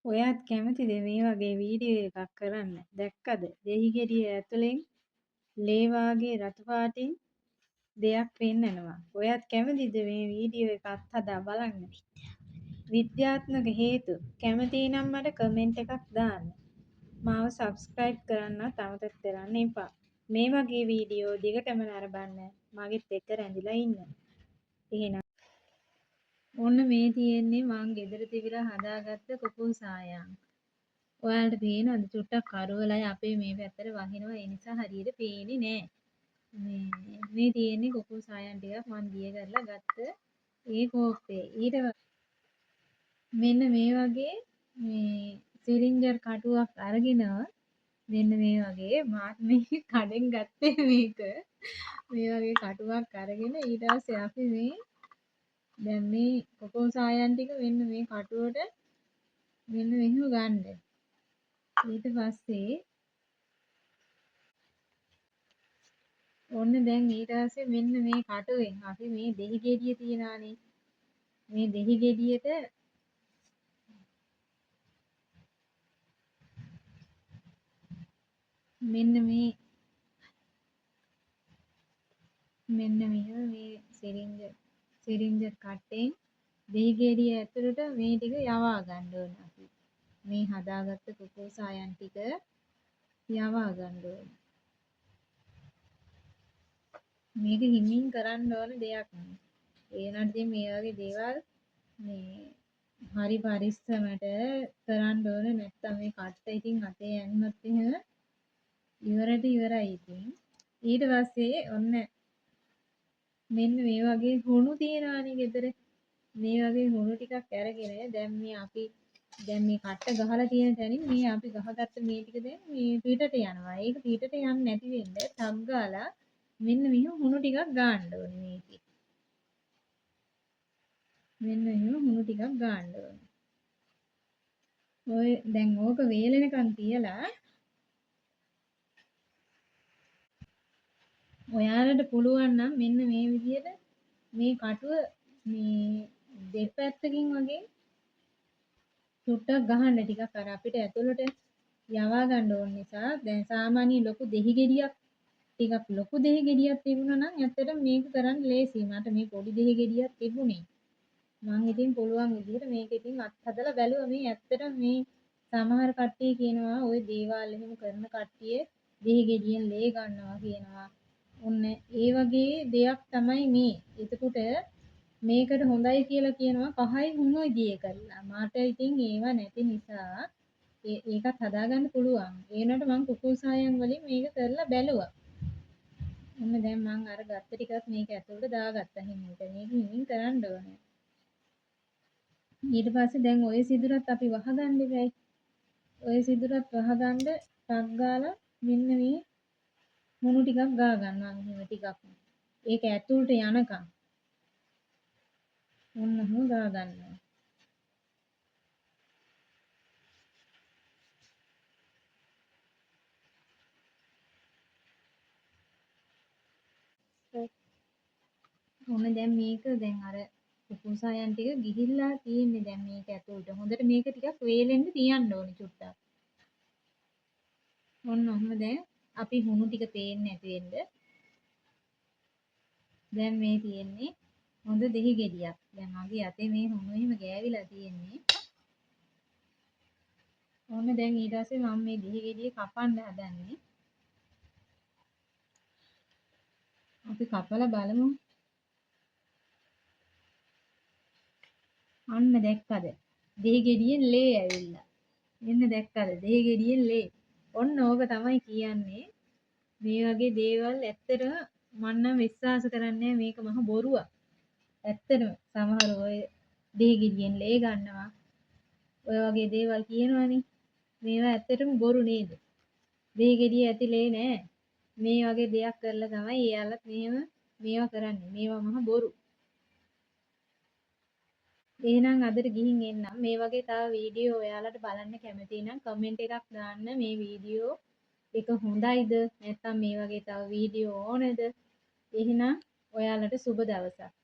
ඔයාත් කැමතිද මේ වගේ වීඩියෝ එකක් කරන්න? දැක්කද? දෙහිගෙඩිය ඇතුලෙන් ලේ වාගේ රතු පාටින් දෙයක් පෙන්නනවා. ඔයාත් කැමතිද මේ වීඩියෝ එක අත්හදා බලන්න? විද්‍යාත්මක හේතු කැමති නම් මට කමෙන්ට් එකක් දාන්න. මාව සබ්ස්ක්‍රයිබ් කරන්නත් අමතක කරන්න එපා. මේ වගේ වීඩියෝ දිගටම නරඹන්න මගෙත් එක්ක රැඳිලා ඉන්න. එහෙනම් ඔන්න මේ තියෙන්නේ මං ගෙදර තිබිලා හදාගත්ත කුකුල් සායම්. ඔයාලට පේනවද චුට්ටක් කරවලයි අපේ මේ පැත්තට වහිනවා ඒ නිසා හරියට පේන්නේ නෑ. මේ තියෙන්නේ කුකුල් සායම් ටිකක් මං දිය කරලා ගත්ත ඒ කෝප්පේ. මෙන්න මේ වගේ මේ සිලින්ඩර් කටුවක් අරගෙන මෙන්න මේ වගේ මාත් මේ කඩෙන් ගත්තේ මේක. මේ වගේ කටුවක් අරගෙන ඊට පස්සේ අපි මේ දැන් මේ කොකෝ සායම් ටික මෙන්න මේ කටුවට මෙන්න මෙහෙම ගන්න. ඊට පස්සේ ඔන්න දැන් ඊට පස්සේ මෙන්න මේ කටුවෙන් අපි මේ දෙහි ගෙඩිය තියනානේ. මේ දෙහි ගෙඩියට මෙන්න මෙහෙම මේ සිරින්ජර් කට්ටෙන් දෙහි ගෙඩිය ඇතුළට මේ ටික යවා ගන්න ඕන අපි. මේ හදාගත්ත කොකෝ සායම් ටික යවා ගන්න ඕන. මේක හිමින් කරන්න ඕන දෙයක් නෙවෙයි. ඒනට ඉතින් මේ වගේ දේවල් මේ හරි පරිස්සමට කරන්න ඕන නැත්නම් මේ කට්ට ඉතින් අතේ ඇන්නත් එහෙම ඉවරට ඉවරයි ඉතින්. ඊට පස්සේ ඔන්න මෙන්න මේ වගේ හුණු තියනවානේ ගෙදර. මේ වගේ හුණු ටිකක් අරගෙන දැන් මේ කට්ට ගහලා තියෙන තැනින් මේ අපි ගහගත්ත මේ ටික දැන් මේ පිටට යනවා. ඒක පිටට යන්නේ නැති වෙන්න ටක් ගාලා මෙන්න මෙහෙම හුණු ටිකක් ගන්න ඕනේ මේකේ. මෙන්න මෙහෙම හුණු ටිකක් ගන්න ඕනේ. ඔය දැන් ඕක වේලෙනකන් තියලා ඔයාලට පුළුවන් නම් මෙන්න මේ විදිහට මේ කටුව මේ දෙපැත්තකින් වගේ චුට්ටක් ගහන්න ටිකක් අර අපිට ඇතුළට යවා ගන්න ඕන නිසා දැන් සාමාන්‍ය ලොකු දෙහි ගෙඩියක් ටිකක් ලොකු දෙහි ගෙඩියක් තිබුණා නම් ඇත්තටම මේක කරන්න ලේසියි. මට මේ පොඩි දෙහි ගෙඩියක් තිබුණේ. මම ඉතින් පුළුවන් විදිහට මේක ඉතින් අත්හදලා බැලුවා. මේ ඇත්තටම මේ සමහර කට්ටිය කියනවා ওই දේවාල් එහෙම කරන කට්ටිය දෙහි ගෙඩියෙන් ලේ ගන්නවා කියනවා. ඔන්න ඒ වගේ දෙයක් තමයි මේ. එතකොට මේකට හොඳයි කියලා කියනවා කහයි හුණුයි දිය කරලා. මට ඉතින් ඒව නැති නිසා ඒකත් හදාගන්න පුළුවන්. ඒ වුණාට මම කුකුල් සායම් වලින් මේක කරලා බැලුවා. ඔන්න දැන් මම අර ගත්ත ටිකත් මේක ඇතුළට දාගත්තා හිමිට. මේක හිමින් කරන්න ඕනේ. ඊට පස්සේ දැන් ওই සිදුරත් අපි වහගන්න ඉවරයි. ওই සිදුරත් වහගන්න ටක් ගාලා මෙන්න මේ මුණු ටිකක් ගා ගන්නවා මෙහෙම ටිකක්. ඒක ඇතුළට යනකම් ඔන්නම ගා ගන්නවා. ඔන්න දැන් මේක දැන් අර කුකුසයන් ටික ගිහිල්ලා තියෙන්නේ දැන් මේක ඇතුළට. හොඳට මේක ටිකක් වේලෙන්න තියන්න ඕනේ චුට්ටක්. ඔන්න ඔහම දැන් අපි හුණු ටික පේන්නේ නැති වෙන්න. දැන් මේ තියෙන්නේ හොඳ දෙහි ගෙඩියක්. දැන් මගේ අතේ මේ හුණු එහෙම ගෑවිලා තියෙන්නේ. ඔන්න දැන් ඊට පස්සේ මම මේ දෙහි ගෙඩිය කපන්න හදන්නේ. අපි කපලා බලමු. අන්න දැක්කද? දෙහි ගෙඩියෙන් ලේ ඇවිල්ලා. එන්න දැක්කද? දෙහි ගෙඩියෙන් ලේ. ඔන්න ඕක තමයි කියන්නේ මේ වගේ දේවල් ඇත්තටම මම නම් විශ්වාස කරන්නේ මේක මහ බොරුවක්. ඇත්තටම සමහර ඔය දෙහි ගෙඩියෙන් ලේ ගන්නවා. ඔය වගේ දේවල් කියනවනේ. මේවා ඇත්තටම බොරු නේද? දෙහි ගෙඩිය ඇති ලේ නෑ. මේ වගේ දෙයක් කරලා තමයි එයාලත් මේවා කරන්නේ. මේවා මහ බොරු. එහෙනම් අදට ගිහින් එන්නම්. මේ වගේ තව වීඩියෝ ඔයාලට බලන්න කැමති නම් කමෙන්ට් එකක් දාන්න මේ වීඩියෝ එක හොඳයිද නැත්නම් මේ වගේ තව වීඩියෝ ඕනද? එහෙනම් ඔයාලට සුබ දවසක්.